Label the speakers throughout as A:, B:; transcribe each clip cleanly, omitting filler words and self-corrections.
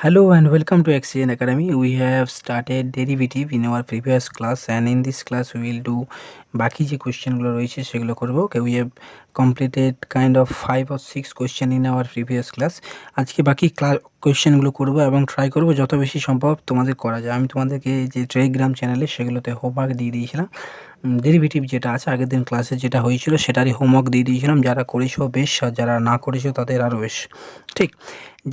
A: Hello and welcome to XCN Academy. We have started derivative in our previous class, and in this class we will do বাকি যে কোশ্চেনগুলো রয়েছে সেগুলো করব। Okay, we have completed kind of 5 or 6 question in our previous class. আজকে বাকি কোশ্চেনগুলো করব এবং ট্রাই করব যত বেশি সম্ভব তোমাদের করা যায়। আমি তোমাদেরকে যে টেলিগ্রাম চ্যানেলে সেগুলোতে হোমওয়ার্ক দিয়ে দিয়েছিলাম। ডেরিভেটিভ যেটা আছে আগের দিন ক্লাসে যেটা হয়েছিল সেটারই হোমওয়ার্ক দিয়ে দিয়েছিলাম। যারা করেছো বেশ, আর যারা না করেছো তাদের আরও বেশ। ঠিক,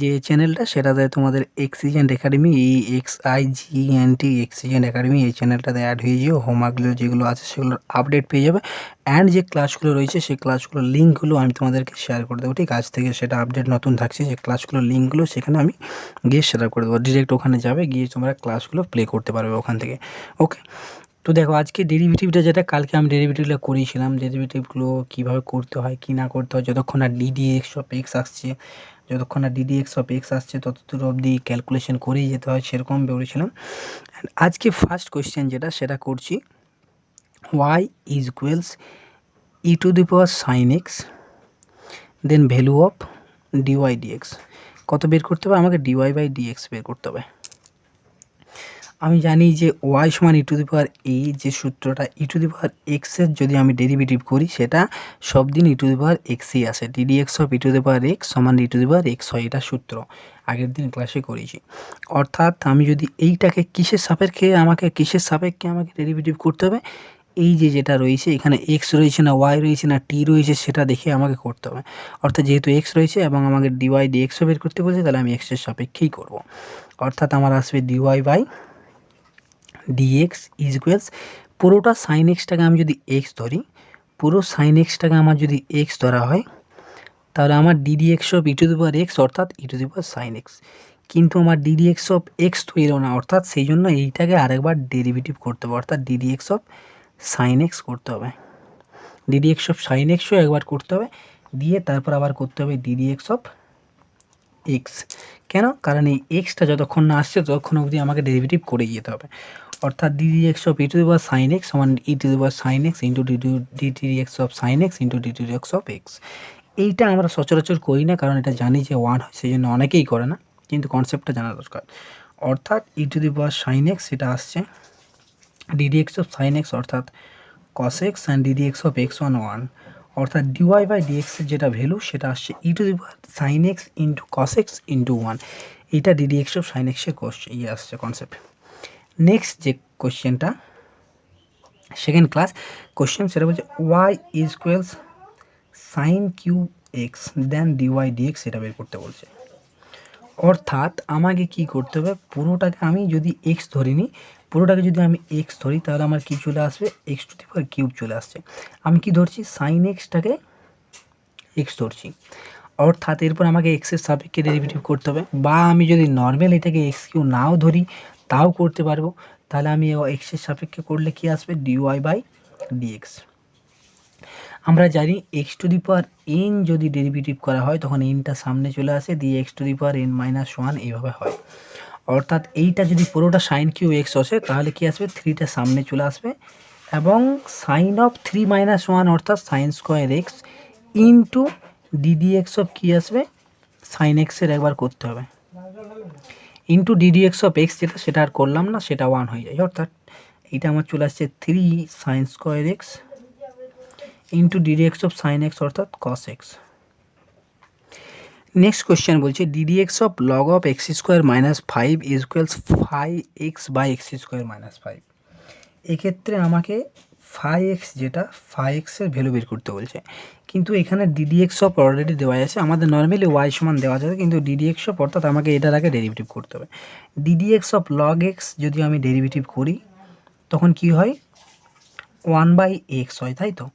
A: যে চ্যানেলটা সেটাতে তোমাদের এক্সিজেন্ট একাডেমি, EXIGENT এক্সিজেন্ট একাডেমি, এই চ্যানেলটাতে অ্যাড হয়ে যেও। হোমওয়ার্কগুলো যেগুলো আছে সেগুলোর আপডেট পেয়ে যাবে, অ্যান্ড যে ক্লাসগুলো রয়েছে সেই ক্লাসগুলোর লিঙ্কগুলো আমি তোমাদেরকে শেয়ার করে দেবো। ঠিক, আজ থেকে সেটা আপডেট নতুন থাকছে, যে ক্লাসগুলোর লিঙ্কগুলো সেখানে আমি গিয়ে শেয়ার করে দেবো। ডিরেক্ট ওখানে যাবে, গিয়ে তোমরা ক্লাসগুলো প্লে করতে পারবে ওখান থেকে। ওকে, তো দেখো আজকে ডেরিভেটিভটা যেটা কালকে আমি ডেরিভেটিভটা করিয়েছিলাম, ডেরিভেটিভগুলো কীভাবে করতে হয় কী না করতে হয়, যতক্ষণ না DDX আসছে, যতক্ষণ না DDX আসছে ততদূর অবধি ক্যালকুলেশন করেই যেতে হয়, সেরকম বলেছিলাম। আজকে ফার্স্ট কোয়েশ্চেন যেটা সেটা করছি, y is equals e to the power sin x then value of dy dx। কত বের করতে হবে আমাকে? dy বাই dx বের করতে হবে। আমি জানি যে y সমান ই টু দি পাওয়ার এ, যে সূত্রটা ই টু দি পাওয়ার এক্সের যদি আমি ডেরিভেটিভ করি সেটা সব দিন ই টু দি পাওয়ার এক্সই আসে। DDX of e to the power x সমান e to the power x হয়, এটা সূত্র আগের দিন ক্লাসে করেছি। অর্থাৎ আমি যদি এইটাকে কিসের সাপেক্ষে আমাকে ডেরিভেটিভ করতে হবে, এই যে যেটা রয়েছে এখানে এক্স রয়েছে না ওয়াই রয়েছে না টি রয়েছে সেটা দেখে আমাকে করতে হবে। অর্থাৎ যেহেতু এক্স রয়েছে এবং আমাকে ডিওয়াই ডিএক্সও বের করতে বলছে, তাহলে আমি এক্সের সাপেক্ষেই করব। অর্থাৎ আমার আসবে dy by dx is equals, পুরোটা সাইন এক্সটাকে আমি যদি এক্স ধরি, পুরো সাইন এক্সটাকে আমার যদি এক্স ধরা হয়, তাহলে আমার d d x of e to the power x অর্থাৎ e to the power sine x. কিন্তু আমার ডিডিএক্স অফ এক্স তো এলো না, অর্থাৎ সেই জন্য এইটাকে আরেকবার ডেরিভেটিভ করতে হবে, অর্থাৎ ডিডিএক্স অফ সাইন এক্স করতে হবে। ডিডিএক্স অফ সাইন এক্সও একবার করতে হবে, দিয়ে তারপর আবার করতে হবে ডিডিএক্স অফ এক্স। কেন? কারণ এই এক্সটা যতক্ষণ না আসছে ততক্ষণ অবধি আমাকে ডেরিভেটিভ করে যেতে হবে। অর্থাৎ ddx of e to the power sine x সমান e to the power sine x into ddx of sine x into ddx of x. এইটা আমরা সচরাচর করি না, কারণ এটা জানি যে 1 হয়, সেই জন্য অনেকেই করে না, কিন্তু কনসেপ্টটা জানা দরকার। অর্থাৎ e to the power sine x সেটা আসছে ডিডিএক্স অফ সাইন এক্স অর্থাৎ cos x and d d x of x 1, অর্থাৎ ডিওয়াই বাই ডিএক্সের যেটা ভ্যালু সেটা আসছে e to the power sine x into cos x into 1। এইটা ডিডিএক্স অফ সাইন এক্সের আসছে কনসেপ্ট। নেক্সট যে কোশ্চেনটা সেকেন্ড ক্লাস কোশ্চেন, সেটা বলছে y is equals sine cube x then dy dx, এটা বের করতে বলছে। অর্থাৎ আমাকে কি করতে হবে, পুরোটাকে আমি যদি এক্স ধরি নিই, পুরোটাকে যদি আমি এক্স ধরি তাহলে আমার কি চলে আসবে, x to the power cube চলে আসছে। আমি কি ধরছি, সাইন এক্সটাকে এক্স ধরছি, অর্থাৎ এরপর আমাকে এক্সের সাপেক্ষে ডেরিভেটিভ করতে হবে, বা আমি যদি নর্মাল এটাকে এক্স কিউ নাও ধরি তাও করতে পারবো। তাহলে আমি এক্সের সাপেক্ষে করলে কি আসবে, ডিওয়াই বাই ডিএক্স। আমরা জানি x to the power n যদি ডেরিভেটিভ করা হয় তখন এনটা সামনে চলে আসে, দিয়ে x to the power n minus one এইভাবে হয়। অর্থাৎ এইটা যদি পুরোটা সাইন কিউ এক্স আসে তাহলে কি আসবে, থ্রিটা সামনে চলে আসবে, এবং সাইন অফ 3 মাইনাস ওয়ান অর্থাৎ sine square x into ddx of কী আসবে, সাইন এক্সের একবার করতে হবে, ইন্টু ডিডিএক্স অফ এক্স যেটা সেটা আর করলাম না, সেটা 1 হয়ে যায়। অর্থাৎ এইটা আমার চলে আসছে 3 sine square x into ddx of sine x অর্থাৎ কস এক্স। নেক্সট কোয়েশ্চেন বলছে d dx of log of x square minus 5 is equals 5x by x square minus 5। এক্ষেত্রে আমাকে 5x যেটা 5xের ভ্যালু বের করতে বলছে, কিন্তু এখানে ডিডিএক্স অফ অলরেডি দেওয়া আছে, আমাদের নর্মালি ওয়াই সমান দেওয়া যাবে, কিন্তু ডিডিএক্স অফ অর্থাৎ আমাকে এটার আগে ডেরিভেটিভ করতে হবে। ডিডিএক্স অফ লগ এক্স যদি আমি ডেরিভেটিভ করি তখন কি হয়, 1/x হয়, তাই তো?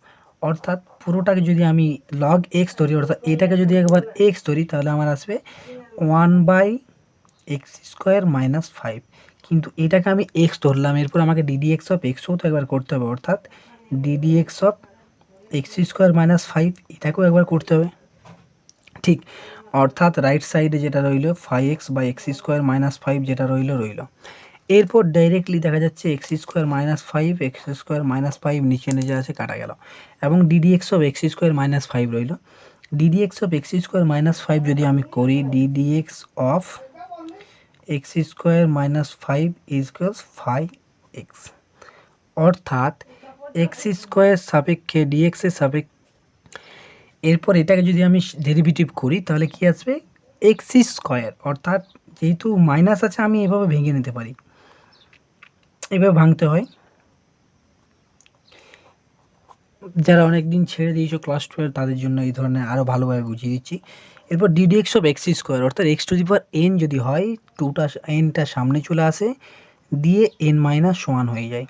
A: অর্থাৎ পুরোটাকে যদি আমি লগ এক্স ধরি, অর্থাৎ এটাকে যদি একবার এক্স ধরি তাহলে আমার আসবে 1/x স্কোয়ার মাইনাস 5, কিন্তু এটাকে আমি এক্স ধরলাম, এরপর আমাকে ডিডিএক্স অফ এক্সও তো একবার করতে হবে, অর্থাৎ ddx of x square minus 5 এটাকেও একবার করতে হবে। ঠিক, অর্থাৎ রাইট সাইডে যেটা রইল 5x by x square minus 5 যেটা রইল। এরপর ডাইরেক্টলি দেখা যাচ্ছে x square minus 5 x square minus 5 নিচে নিচে আছে, কাটা গেল, এবং ddx of x square minus 5 রইল। Ddx of x square minus 5 যদি আমি করি, ddx of x square minus 5 equals 5x, অর্থাৎ এক্স স্কোয়ার সাপেক্ষে ডিএক্স এর সাপেক্ষে, এরপর এটাকে যদি আমি ডেরিভেটিভ করি তাহলে কি আসবে এক্স স্কোয়ার, অর্থাৎ যেহেতু মাইনাস আছে আমি এভাবে ভেঙে নিতে পারি, এভাবে ভাঙতে হয়। যারা অনেক দিন ছেড়ে দিয়েছো ক্লাস 12 তাদের জন্য এই ধরনের আরও ভালোভাবে বুঝিয়ে দিচ্ছি। এরপর ডিডিএক্স অফ এক্স স্কোয়ার, অর্থাৎ x to the power n যদি হয়, টুটা এনটা সামনে চলে আসে দিয়ে এন মাইনাস 1 হয়ে যায়,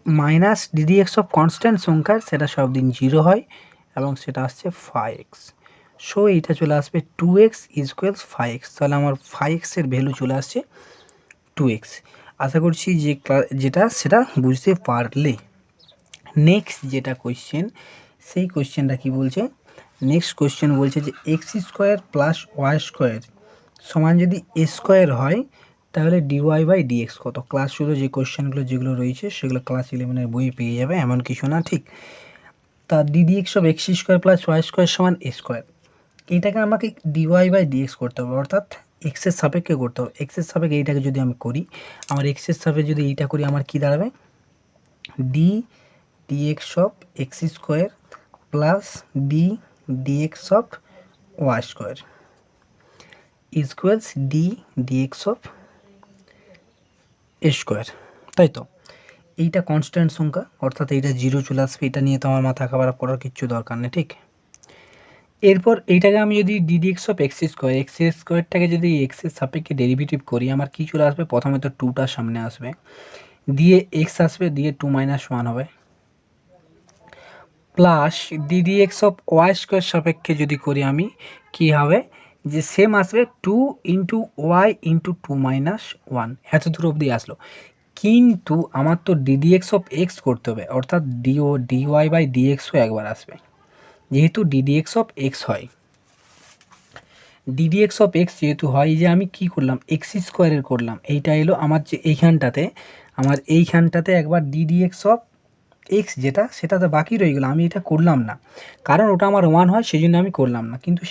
A: মাইনাস ডিডিএক্স অফ কনস্ট্যান্ট সংখ্যার সেটা সব দিন 0 হয় এবং সেটা আসছে 5x। সো এইটা চলে আসবে 2x ইকুয়ালস 5x, তাহলে আমার 5x এর ভ্যালু চলে আসছে 2x। আশা করছি যে যেটা সেটা বুঝতে পারলে। নেক্সট যেটা কোয়েশ্চেন, সেই কোয়েশ্চেনটা কি বলছে, নেক্সট কোয়েশ্চেন বলছে যে x square plus y square সমান যদি এ স্কোয়ার হয় তাহলে ডিওয়াই বাই ডিএক্স কত। ক্লাস 12 যে কোয়েশ্চেনগুলো যেগুলো রয়েছে সেগুলো ক্লাস 11-এর বইয়ে পেয়ে যাবে, এমন কিছু না, ঠিক। তা d dx of x square plus y square সমান এ স্কোয়ার, এইটাকে আমাকে ডিওয়াই বাই ডিএক্স করতে হবে, অর্থাৎ এক্সের সাপেক্ষে করতে হবে। এক্সের সাপেক্ষে এইটাকে যদি আমি করি, আমার এক্সের সাপেক্ষে যদি এইটা করি আমার কি দাঁড়াবে, d dx of x square plus d dx of y square equals d dx of a square, তাই তো। এইটা কনস্ট্যান্ট সংখ্যা, অর্থাৎ এইটা 0 চলে আসবে, এটা নিয়ে তো আমার মাথা খারাপ করার কিচ্ছু দরকার নেই, ঠিক। এরপর এইটাকে আমি যদি ডিডিএক্স অফ এক্স স্কোয়ারটাকে যদি এক্সের সাপেক্ষে ডেরিভেটিভ করি আমার কি চলে আসবে, প্রথমে তো 2টা সামনে আসবে, দিয়ে এক্স আসবে, দিয়ে 2 মাইনাস 1 হবে, plus d dx of y square সাপেক্ষে যদি করি আমি কি হবে, যে সেম আসবে 2 ইন্টু ওয়াই ইন্টু 2 মাইনাস 1, এত দূর অবধি আসলো। কিন্তু আমার তো ডিডিএক্স অফ এক্স করতে হবে, অর্থাৎ ডিওয়াই বাই ডিএক্সও একবার আসবে, যেহেতু ডিডিএক্স অফ এক্স হয়, ডিডিএক্স অফ এক্স যেহেতু হয়, যে আমি কি করলাম এক্স স্কোয়ারের করলাম, এইটা এলো আমার যে এইখানটাতে একবার ডিডিএক্স অফ এক্স যেটা সেটা তো বাকি রয়ে গেলো, আমি এটা করলাম না, কারণ ওটা আমার 1 হয় সেই জন্য আমি করলাম না। কিন্তু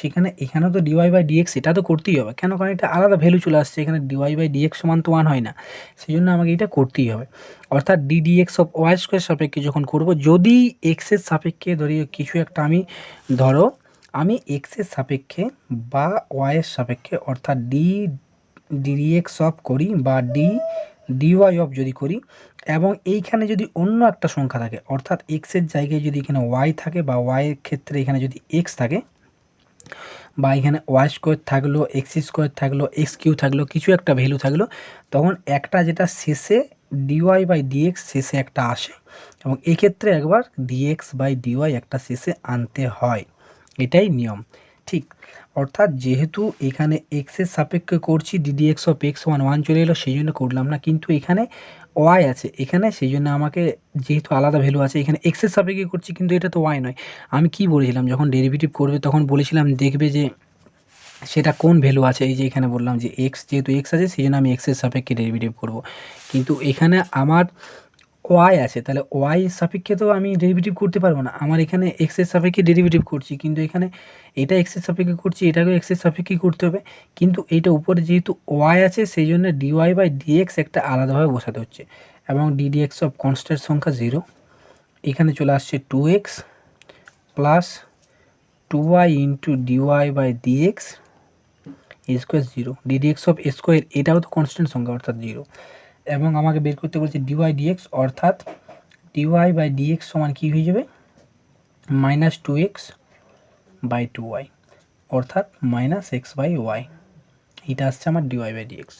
A: এখানেও তো ডিওয়াই বাই ডিএক্স এটা তো করতেই হবে, কেন, কারণ এটা আলাদা ভ্যালু চলে আসছে, এখানে ডিওয়াই বাই ডিএক্স সমান তো 1 হয় না, সেই জন্য আমাকে এটা করতেই হবে। অর্থাৎ ডিডিএক্স অফ ওয়াই স্কোয়ার সাপেক্ষে যখন করব, যদি এক্সের সাপেক্ষে ধরি কিছু একটা আমি, ধরো আমি এক্সের সাপেক্ষে বা ওয়াইয়ের সাপেক্ষে, অর্থাৎ ডিএক্স অফ করি বা ডিওয়াই অফ যদি করি, এবং এইখানে যদি অন্য একটা সংখ্যা থাকে, অর্থাৎ এক্সের জায়গায় যদি এখানে ওয়াই থাকে বা ওয়াইয়ের ক্ষেত্রে এখানে যদি এক্স থাকে, বা এখানে ওয়াই স্কোয়ার থাকলো, এক্স স্কোয়ার থাকলো, এক্স কিউ থাকলো, কিছু একটা ভ্যালু থাকলো, তখন একটা যেটা শেষে ডিওয়াই বাই ডিএক্স শেষে একটা আসে, এবং এক্ষেত্রে একবার ডিএক্স বাই ডিওয়াই একটা শেষে আনতে হয়, এটাই নিয়ম, ঠিক। অর্থাৎ যেহেতু এখানে এক্সের সাপেক্ষে করছি, ডিডিএক্স অফ এক্স 1 চলে এলো সেই জন্য করলাম না, কিন্তু এখানে ওয়াই আছে এখানে, সেই জন্য আমাকে যেহেতু আলাদা ভ্যালু আছে, এখানে এক্সের সাপেক্ষে করছি কিন্তু এটা তো ওয়াই নয়। আমি কি বলেছিলাম, যখন ডেরিভেটিভ করবে তখন বলেছিলাম দেখবে যে সেটা কোন ভ্যালু আছে, এই যে এখানে বললাম যে এক্স, যেহেতু এক্স আছে সেই জন্য আমি এক্সের সাপেক্ষে ডেরিভেটিভ করব, কিন্তু এখানে আমার ওয়াই আছে, তাহলে ওয়াই সাপেক্ষে তো আমি ডেরিভেটিভ করতে পারবো না, আমার এখানে এক্সের সাপেক্ষে ডেরিভেটিভ করছি, কিন্তু এখানে এটা এক্সের সাপেক্ষে করছি, এটাকেও এক্সের সাপেক্ষে করতে হবে, কিন্তু এইটা উপরে যেহেতু ওয়াই আছে সেই জন্য ডিওয়াই বাই ডিএক্স একটা আলাদাভাবে বসাতে হচ্ছে, এবং ডিডিএক্স অফ কনস্ট্যান্ট সংখ্যা 0, এখানে চলে আসছে 2x plus 2y into dy by dx square 0, d dx of square এটাও তো কনস্ট্যান্ট সংখ্যা অর্থাৎ 0, এবং আমাকে বের করতে বলছে ডিওয়াই ডিএক্স, অর্থাৎ ডিওয়াই বাই ডিএক্স সমান কী হয়ে যাবে, মাইনাস 2x বাই 2y, অর্থাৎ মাইনাস এক্স বাই ওয়াই, এইটা আসছে আমার ডিওয়াই বাই ডিএক্স,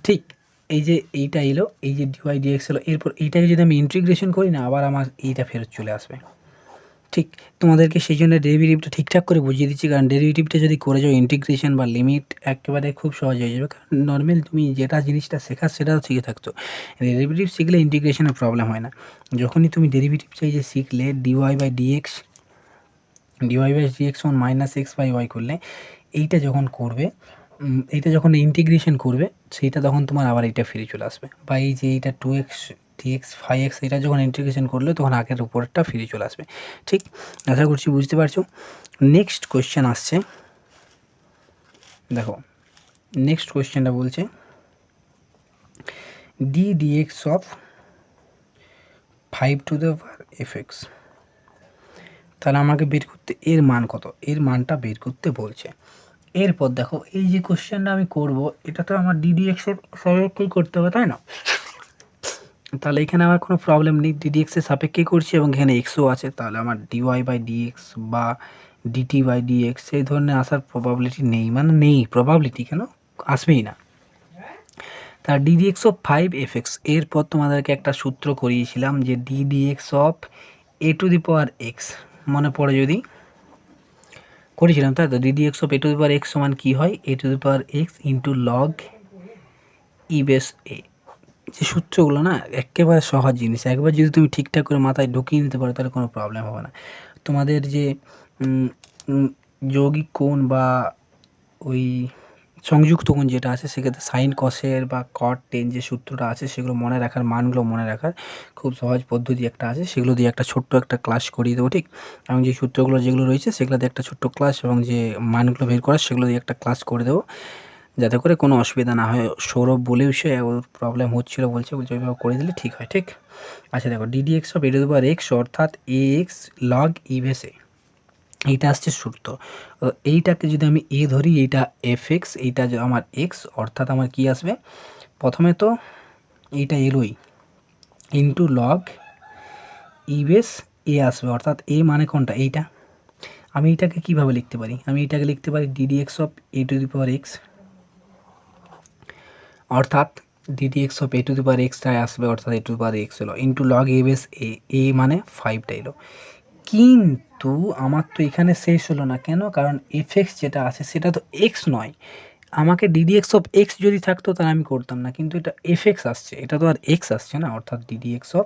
A: ঠিক। এই যে এইটা এলো, এই যে ডিওয়াই ডিএক্স এলো, এরপর এইটাকে যদি আমি ইন্টিগ্রেশন করি না, আবার আমার এইটা ফেরত চলে আসবে, ঠিক। তোমাদেরকে সেই জন্য ডেরিভেটিভটা ঠিকঠাক করে বুঝিয়ে দিচ্ছি, কারণ ডেরিভেটিভটা যদি করে যাও ইন্টিগ্রেশন বা লিমিট একেবারে খুব সহজ হয়ে যাবে, কারণ নর্মাল তুমি যেটা জিনিসটা শেখার সেটাও শিখে থাকতো, ডেরিভেটিভ শিখলে ইন্টিগ্রেশনের প্রবলেম হয় না। যখনই তুমি ডেরিভেটিভ চাই যে শিখলে ডিওয়াই বাই ডিএক্স সমান মাইনাস এক্স বাই ওয়াই করলে, এইটা যখন করবে, এইটা যখন ইন্টিগ্রেশন করবে সেইটা তখন তোমার আবার এইটা ফিরে চলে আসবে, বা এই যে এইটা 2x ডিএক্স 5x এটা যখন ইন্টিগ্রেশন করলে তখন আগের উপরটা ফিরে চলে আসবে, ঠিক। আশা করছি বুঝতে পারছো। নেক্সট কোয়েশ্চেন আসছে, দেখো নেক্সট কোয়েশ্চেনটা বলছে d dx of 5 to the power fx. তাহলে আমাকে বের করতে এর মান কত, এর মানটা বের করতে বলছে। এরপর দেখো এই যে কোশ্চেনটা আমি করব এটা তো আমার ডিডিএক্স এর সাপেক্ষেই করতে হবে, তাই না? তাহলে এখানে আমার কোনো প্রবলেম নেই, ডিডিএক্স এর সাপেক্ষেই করছি এবং এখানে এক্সও আছে, তাহলে আমার ডিওয়াই বাই ডিএক্স বা ডিটি বাই ডিএক্স এই ধরনের আসার প্রবাবিলিটি নেই, মানে নেই প্রবাবিলিটি, কেন আসবেই না। তার ডিডিএক্স অফ 5 এফএক্স, এরপর তোমাদেরকে একটা সূত্র করিয়েছিলাম যে d d x of a to the power x, মনে পড়ে যদি, করেছিলাম তাই তো? D d x of a to the power x সমান কী হয়, a to the power x into log e base a. যে সূত্রগুলো না একেবারে সহজ জিনিস, একবার যদি তুমি ঠিকঠাক করে মাথায় ঢুকিয়ে নিতে পারো তাহলে কোনো প্রবলেম হবে না। তোমাদের যে যৌগিক কোণ বা ওই সংযুক্ত কোণ যেটা আছে সেক্ষেত্রে সাইন কসের বা কট টেন যে সূত্রটা আছে সেগুলো মনে রাখার, মানগুলো মনে রাখার খুব সহজ পদ্ধতি একটা আছে, সেগুলো দিয়ে একটা ছোট্ট একটা ক্লাস করিয়ে দেবো, ঠিক? এবং যে সূত্রগুলো যেগুলো রয়েছে সেগুলো দিয়ে একটা ছোট্ট ক্লাস এবং যে মানগুলো বের করার সেগুলো দিয়ে একটা ক্লাস করে দেবো, যাতে করে কোনো অসুবিধা না হয়। সৌরভ বলেও সে ওর প্রবলেম হচ্ছিলো, বলছে ওইভাবে করে দিলে ঠিক হয়, ঠিক? আচ্ছা দেখো d dx of a to the power x অর্থাৎ এ এক্স লগ ই বেস এ, এইটা আসছে সূত্র। এইটাকে যদি আমি এ ধরি, এইটা এফ এক্স, এইটা আমার এক্স, অর্থাৎ আমার কি আসবে, প্রথমে তো এইটা alloy into log e base এ আসবে, অর্থাৎ এ মানে কোনটা, এইটা। আমি এইটাকে কীভাবে লিখতে পারি, আমি এইটাকে লিখতে পারি d d x of a to the power x, অর্থাৎ ddx of a to the power এক্সটাই আসবে, অর্থাৎ a to the power x হলো into log a base a, a মানে 5টা এলো। কিন্তু আমার তো এখানে শেষ হলো না, কেন? কারণ এফ এক্স যেটা আছে সেটা তো এক্স নয়, আমাকে ডিডিএক্স অফ এক্স যদি থাকতো তাহলে আমি করতাম না, কিন্তু এটা এফ এক্স আসছে, এটা তো আর এক্স আসছে না, অর্থাৎ ডিডিএক্স অফ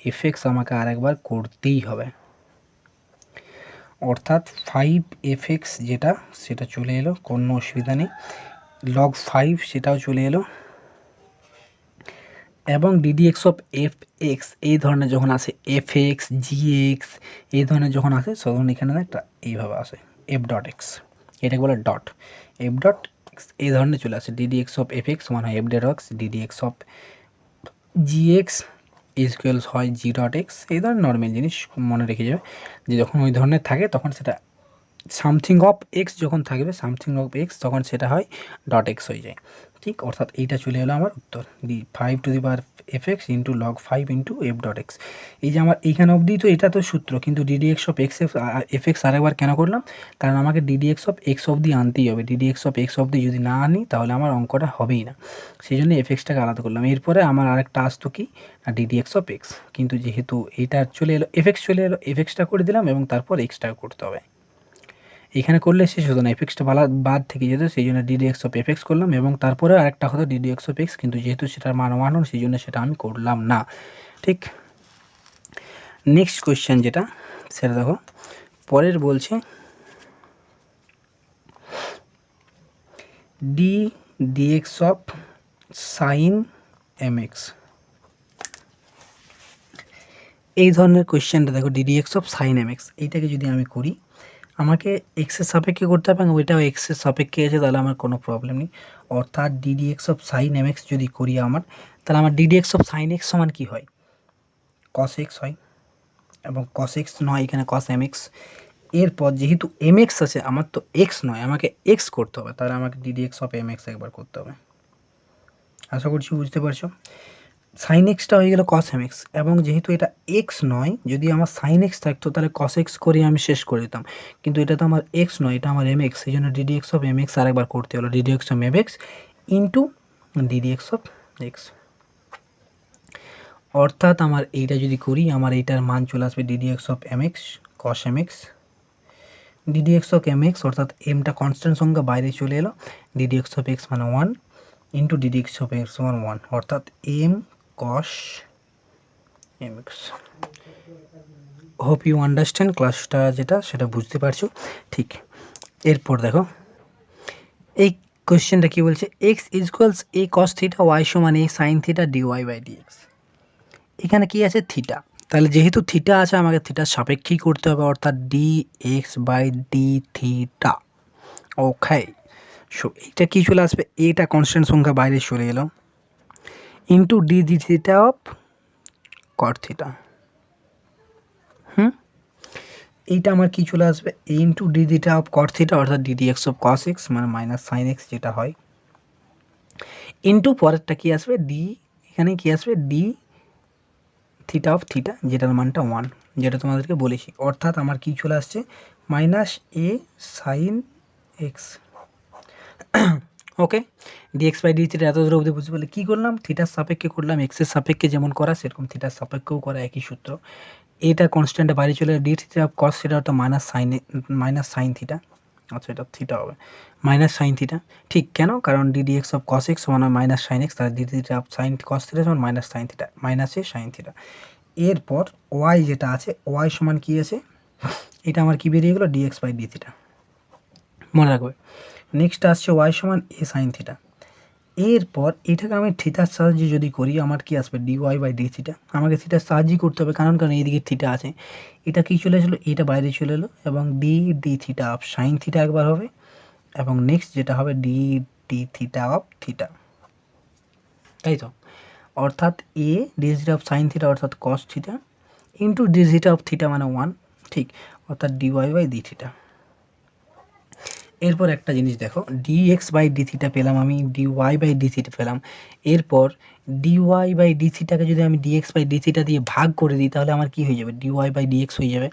A: এফ এক্স আমাকে আরেকবার করতেই হবে, অর্থাৎ 5 এফ এক্স যেটা সেটা চলে এলো, কোনো অসুবিধা নেই, লগ 5 সেটাও চলে এলো, এবং ডিডিএক্স অফ এফ এক্স এই ধরনের যখন আসে, এফ এক্স জি এক্স এই ধরনের যখন আসে তখন এখানে একটা এইভাবে আসে এফ ডট এক্স, এটাকে বলে ডট, এফ ডট এক্স এই ধরনের চলে আসে। ডিডিএক্স অফ এফ এক্স মানে হয় F dot x, d dx of G x equals হয় জি ডট এক্স, এই ধরনের নর্মাল জিনিস মনে রেখে যাবে যে যখন ওই ধরনের থাকে তখন সেটা সামথিং অফ এক্স যখন থাকবে, সামথিং অফ এক্স তখন সেটা হয় ডট এক্স হয়ে যায়, ঠিক? অর্থাৎ এইটা চলে এলো আমার উত্তর, D 5 two the power F x into log 5 into F dot x. এই যে আমার এইখানে অবধি তো এটা তো সূত্র, কিন্তু ddx of x F x আরেকবার কেন করলাম, কারণ আমাকে ডিডিএক্স অফ এক্স অবধি আনতেই হবে, ডিডিএক্স অফ এক্স অবধি যদি না আনি তাহলে আমার অঙ্কটা হবেই না, সেই জন্য এফ এক্সটাকে আলাদা করলাম। এরপরে আমার আরেকটা আসতো কি না ডিডিএক্স অফ এক্স, কিন্তু যেহেতু এটা চলে এলো এফ এক্স চলে এলো, এফ এক্সটা করে দিলাম এবং তারপর এক্সটা করতে হবে, এখানে করলে শেষ হতো না, এফএক্সটা বাদ থেকে যেত, সেই জন্য ডিডিএক্স অফ এফএক্স করলাম এবং তারপরে আরেকটা হতো ডিডিএক্স অফ এক্স, কিন্তু যেহেতু সেটার মান ওয়ান সেই জন্য সেটা আমি করলাম না, ঠিক? নেক্সট কোয়েশ্চেন যেটা সেটা দেখো, পরের বলছে d dx of sine m x, এই ধরনের কোয়েশ্চেনটা দেখো d dx of sine m x, এইটাকে যদি আমি করি আমাকে এক্সের সাপেক্ষে করতে হবে এবং ওইটাও এক্সের সাপেক্ষে আছে, তাহলে আমার কোনো প্রবলেম নেই, অর্থাৎ ddx of sine m x যদি করি আমার, তাহলে আমার ডিডিএক্স অফ সাইন এক্স সমান কী হয়, কস এক্স হয়, এবং কস এক্স নয় এখানে কস এম এক্স, এরপর যেহেতু এম এক্স আছে আমার তো এক্স নয়, আমাকে এক্স করতে হবে, তাহলে আমাকে ডিডিএক্স অফ এম এক্স একবার করতে হবে, আশা করছি বুঝতে পারছো। সাইন এক্সটা হয়ে গেল কস এম এক্স, এবং যেহেতু এটা এক্স নয়, যদি আমার সাইন এক্স থাকতো তাহলে কস এক্স করে আমি শেষ করে দিতাম, কিন্তু এটা তো আমার এক্স নয়, এটা আমার এম এক্স, সেই জন্য ডিডিএক্স অফ এম এক্স আরেকবার করতে হলো, d dx of m x into ddx of x, অর্থাৎ আমার এইটা যদি করি আমার এইটার মান চলে আসবে d dx of m x cos m x, d dx of m x অর্থাৎ এমটা কনস্ট্যান্ট সংখ্যা বাইরে চলে এলো, ডিডিএক্স অফ এক্স মানে 1 ইন্টু ডিডিএক্স অফ এক্স মানে 1, অর্থাৎ m cos m x. Hope you understand ক্লাসটা যেটা সেটা বুঝতে পারছো, ঠিক? এরপর দেখো এই কোয়েশ্চেনটা কি বলছে, x equals a cos theta, y সমান a sine theta d y by d x, এখানে কি আছে থিটা, তাহলে যেহেতু থিটা আছে আমাকে থিটার সাপেক্ষেই করতে হবে, অর্থাৎ d x by d theta, okay? So এইটা কি চলে আসবে, এটা কনস্ট্যান্ট সংখ্যা বাইরে চলে এলো, into d d theta of cot theta. এইটা আমার কি চলে আসবে, into d theta of cot theta অর্থাৎ d d x of cos x মানে মাইনাস সাইন এক্স যেটা হয়, ইন্টু পরেরটা কি আসবে ডি, এখানে কি আসবে ডি থিটা অফ থিটা যেটার মানটা 1, যেটা তোমাদেরকে বলেছি। অর্থাৎ আমার কি চলে আসছে minus a sine x. Okay, dx by d theta এত দূর অবধি বুঝতে পারলে কী করলাম, থিটার সাপেক্ষে করলাম, এক্সের সাপেক্ষে যেমন করা সেরকম থিটার সাপেক্ষেও করা, একই সূত্র। এটা কনস্ট্যান্টে বাইরে চলে D theta of cos theta অর্থাৎ মাইনাস সাইন থিটা, আচ্ছা এটা থিটা হবে মাইনাস সাইন থিটা। ঠিক কেন, কারণ DD x of cos x সমান মাইনাস সাইন এক্স, তাহলে D theta of sign cos theta সমান মাইনাস সাইন থিটা, মাইনাসে সাইন থিটা। এরপর ওয়াই যেটা আছে, ওয়াই সমান কী আছে, এটা আমার কি বেরিয়ে গেলো ডিএক্স বাই ডি থিটা, মনে রাখবে। নেক্সট আসছে ওয়াই সমান এ সাইন থিটা। এরপর এটাকে আমি থিটার সাহায্যে যদি করি আমার কি আসবে d y by d theta, আমাকে থিটার সাহায্যই করতে হবে কারণ এইদিকে থিটা আছে, এটা কি চলে এলো, এটা বাইরে চলে এলো, এবং d d theta of sine theta একবার হবে, এবং নেক্সট যেটা হবে d d theta of theta, তাই তো। অর্থাৎ a d theta of sine theta অর্থাৎ cos theta into d theta of theta মানে 1, ঠিক, অর্থাৎ d y by d theta. এরপর একটা জিনিস দেখো, d x by d theta পেলাম আমি, d y by d theta পেলাম। এরপর ডি ওয়াই বাই ডি থিটাকে যদি আমি d x by d theta দিয়ে ভাগ করে দিই তাহলে আমার কী হয়ে যাবে, d y by d x হয়ে যাবে।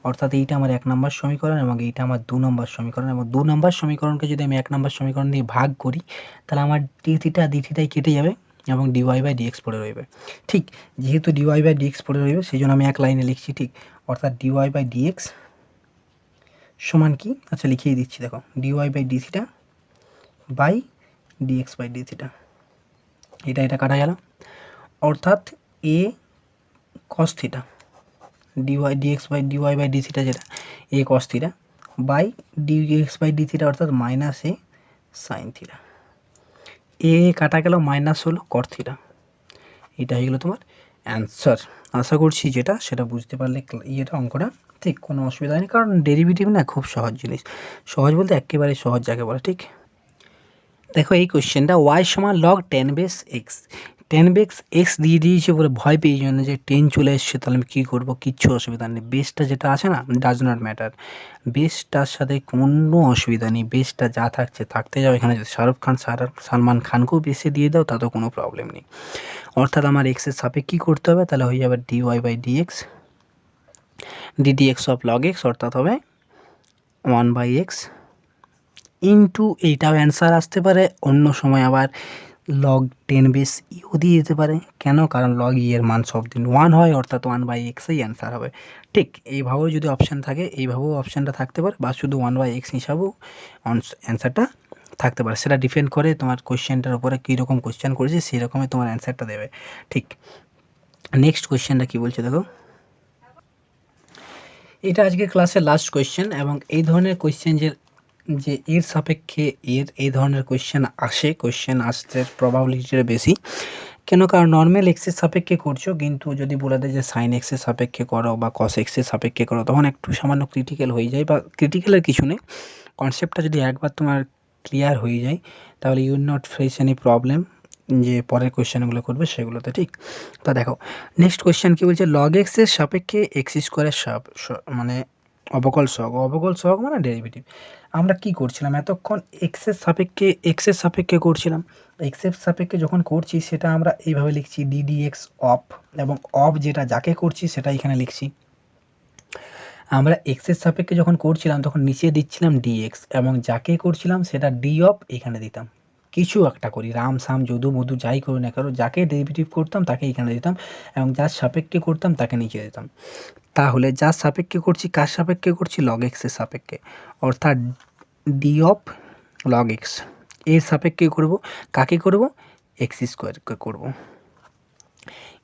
A: অর্থাৎ এইটা আমার 1 নম্বর সমীকরণ এবং এইটা আমার 2 নম্বর সমীকরণ, এবং 2 নম্বর সমীকরণকে যদি আমি 1 নম্বর সমীকরণ দিয়ে ভাগ করি তাহলে আমার ডি থিটা ডি থিটাই কেটে যাবে এবং d y by d x পড়ে রইবে। ঠিক, যেহেতু d y by d x পড়ে রইবে সেই জন্য আমি এক লাইনে লিখছি, ঠিক, অর্থাৎ d y by d x সমান কি, আচ্ছা লিখিয়ে দিচ্ছি দেখো, d y by d theta by d x by d theta, এটা কাটা গেল। অর্থাৎ a cos theta d y d x by d y by d theta যেটা a cos theta by d x by d theta অর্থাৎ minus a sine theta, a কাটা গেল minus হলো কট theta. এটা হয়ে গেলো তোমার অ্যান্সার। আশা করছি যেটা সেটা বুঝতে পারলে ইয়েটা অঙ্কটা ঠিক কোনো অসুবিধা নেই, কারণ ডেরিভেটিভ না খুব সহজ জিনিস, সহজ বলতে একেবারে সহজ যাকে বলে। ঠিক, দেখো এই কোশ্চেনটা ওয়াই সমান log 10 base x, 10 base x দিয়ে দিয়েছে বলে ভয় পেয়ে জন্য যে 10 চলে এসছে তাহলে আমি কী করবো, কিচ্ছু অসুবিধা নেই, বেসটা যেটা আছে না ডাজ নট ম্যাটার, বেসটার সাথে কোনো অসুবিধা নেই, বেসটা যা থাকছে থাকতে যাও, এখানে যদি শাহরুখ খান সালমান খানকেও বেসে দিয়ে দাও তাতেও কোনো প্রবলেম নেই। অর্থাৎ আমার এক্সের সাপেক্ষে কী করতে হবে, তাহলে হয়ে যাবে d y by d x d d x of log x অর্থাৎ হবে 1 বাই এক্স ইন্টু, এইটাও অ্যান্সার আসতে পারে, অন্য সময় আবার লগ 10 বেস ইও দিয়ে যেতে পারে। কেন, কারণ লগ ই এর মান সব দিন 1 হয় অর্থাৎ 1 বাই এক্সই অ্যান্সার হবে। ঠিক, এইভাবেও যদি অপশান থাকে এইভাবেও অপশানটা থাকতে পারে, বা শুধু 1 বাই এক্স হিসাবেও অ্যান্সারটা থাকতে পারে, সেটা ডিপেন্ড করে তোমার কোয়েশ্চেনটার উপরে কীরকম কোয়েশ্চেন করেছে সেই রকমই তোমার অ্যান্সারটা দেবে। ঠিক, নেক্সট কোয়েশ্চেনটা কী বলছে দেখো, এটা আজকে ক্লাসের লাস্ট কোয়েশ্চেন, এবং এই ধরনের কোয়েশ্চেন যে এর সাপেক্ষে এই ধরনের কোয়েশ্চেন আসতে প্রবাবিলিটিটা বেশি। কেন, কারণ নর্মাল এক্সের সাপেক্ষে করছো, কিন্তু যদি বলে দেয় যে সাইন এক্সের সাপেক্ষে করো বা কস এক্সের সাপেক্ষে করো তখন একটু সামান্য ক্রিটিক্যাল হয়ে যায়, বা ক্রিটিক্যালের কিছু নেই, কনসেপ্টটা যদি একবার তোমার ক্লিয়ার হয়ে যায় তাহলে you not face any problem যে পরের কোয়েশ্চেনগুলো করবে সেগুলোতে। ঠিক, তা দেখো নেক্সট কোয়েশ্চেন কী বলছে, লগ এক্সের সাপেক্ষে এক্স স্কোয়ারের মানে অবকল সহগ মানে ডেরিভেটিভ। আমরা কি করছিলাম এতক্ষণ এক্সের সাপেক্ষে করছিলাম, এক্সের সাপেক্ষে যখন করছি সেটা আমরা এইভাবে লিখছি ডিডি এক্স অফ, এবং অফ যেটা যাকে করছি সেটা এখানে লিখছি। আমরা এক্সের সাপেক্ষে যখন করছিলাম তখন নিচে দিচ্ছিলাম ডিএক্স, এবং যাকে করছিলাম সেটা ডি অফ এখানে দিতাম, কিছু একটা করি রাম সাম যদু মধু যাই করি না কারো, যাকে ডেরিভেটিভ করতাম তাকে এখানে দিতাম, এবং যার সাপেক্ষে করতাম তাকে নিচে দিতাম। তাহলে যার সাপেক্ষে করছি, কার সাপেক্ষে করছি, লগ এক্সের সাপেক্ষে, অর্থাৎ ডি অফ লগ এক্স এর সাপেক্ষে করব, কাকে করব, এক্স স্কোয়ারকে করব।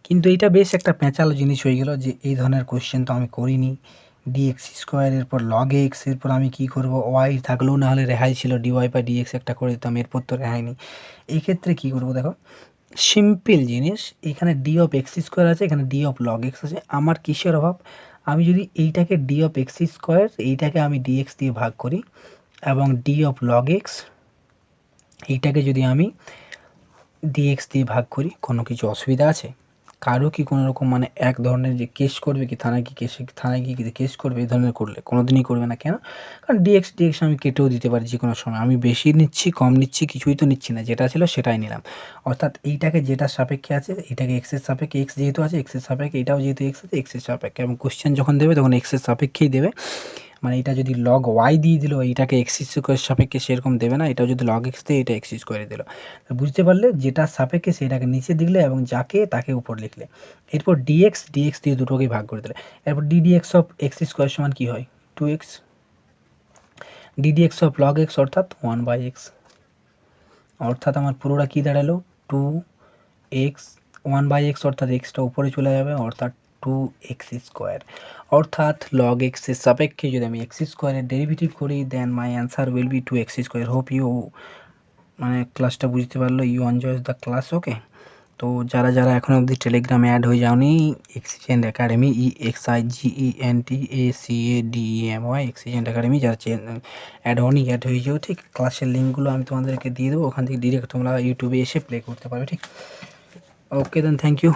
A: কিন্তু এইটা বেশ একটা প্যাঁচালো জিনিস হয়ে গেল যে এই ধরনের কোয়েশ্চেন তো আমি করিনি, ডি এক্স স্কোয়ারের পর লগ এক্স, এরপর আমি কী করবো, ওয়াই থাকলেও না হলে রেহাই ছিল, ডি ওয়াই বা ডি এক্স একটা করে দিতাম, এরপর তো রেহাই নেই। এই ক্ষেত্রে কী করবো দেখো, সিম্পল জিনিস, এখানে ডি অফ এক্স স্কোয়ার আছে, এখানে ডি অফ লগ এক্স আছে, আমার কিসের অভাব, আমি যদি এইটাকে ডি অফ এক্স স্কোয়ার এইটাকে আমি ডি এক্স দিয়ে ভাগ করি এবং ডি অফ লগ এক্স এইটাকে যদি আমি dx দিয়ে ভাগ করি কোনো কিছু অসুবিধা আছে? কারো কি কোনো রকম মানে এক ধরনের যে কেস করবে কি থানায় গিয়ে কেস করবে এই ধরনের করলে? কোনোদিনই করবে না। কেন? কারণ dx আমি কেটেও দিতে পারি যেকোনো সময়। আমি বেশি নিচ্ছি, কম নিচ্ছি কিছুই তো নিচ্ছি না। যেটা ছিল সেটাই নিলাম। অর্থাৎ এইটাকে যেটার সাপেক্ষে আছে এটাকে x এর সাপেক্ষে x যেহেতু আছে x এর সাপেক্ষে এটাও যেহেতু x আছে x এর সাপেক্ষে এবং কোয়েশ্চেন যখন দেবে তখন x এর সাপেক্ষেই দেবে। মানে এটা যদি log y দিয়ে দিল এটাকে x স্কোয়ার সাপেক্ষে সেরকম দেবে না। এটাও যদি log x দেয় এটা x স্কোয়ারে দিল। বুঝতে পারলে? যেটার সাপেক্ষে সেটাকে নিচে লিখলে এবং যাকে তাকে উপর লিখলে। এরপর dx দিয়ে দুটোকেই ভাগ করে দিলে। এরপর ddx অফ x স্কোয়ার সমান কি হয়? 2x। ddx of log x অর্থাৎ 1/x। অর্থাৎ আমার পুরোটা কি দাঁড়ালো? 2x 1/x অর্থাৎ এক্সটা উপরে চলে যাবে অর্থাৎ 2x স্কোয়ার। অর্থাৎ log x এর সাপেক্ষে যদি আমি x স্কোয়ারের ডেরিভেটিভ করি then my answer will be 2x square. Hope you মানে ক্লাসটা বুঝতে পারলো। You enjoy the class. Okay, তো যারা এখনও অবধি টেলিগ্রামে অ্যাড হয়ে যাওনি exigent academy EXIGENTACADEMY exigent academy যারা অ্যাড হয়ে যেও। ঠিক, ক্লাসের লিঙ্কগুলো আমি তোমাদেরকে দিয়ে দেবো, ওখান থেকে ডিরেক্ট তোমরা ইউটিউবে এসে প্লে করতে পারবে। ঠিক, ওকে দেন, থ্যাংক ইউ।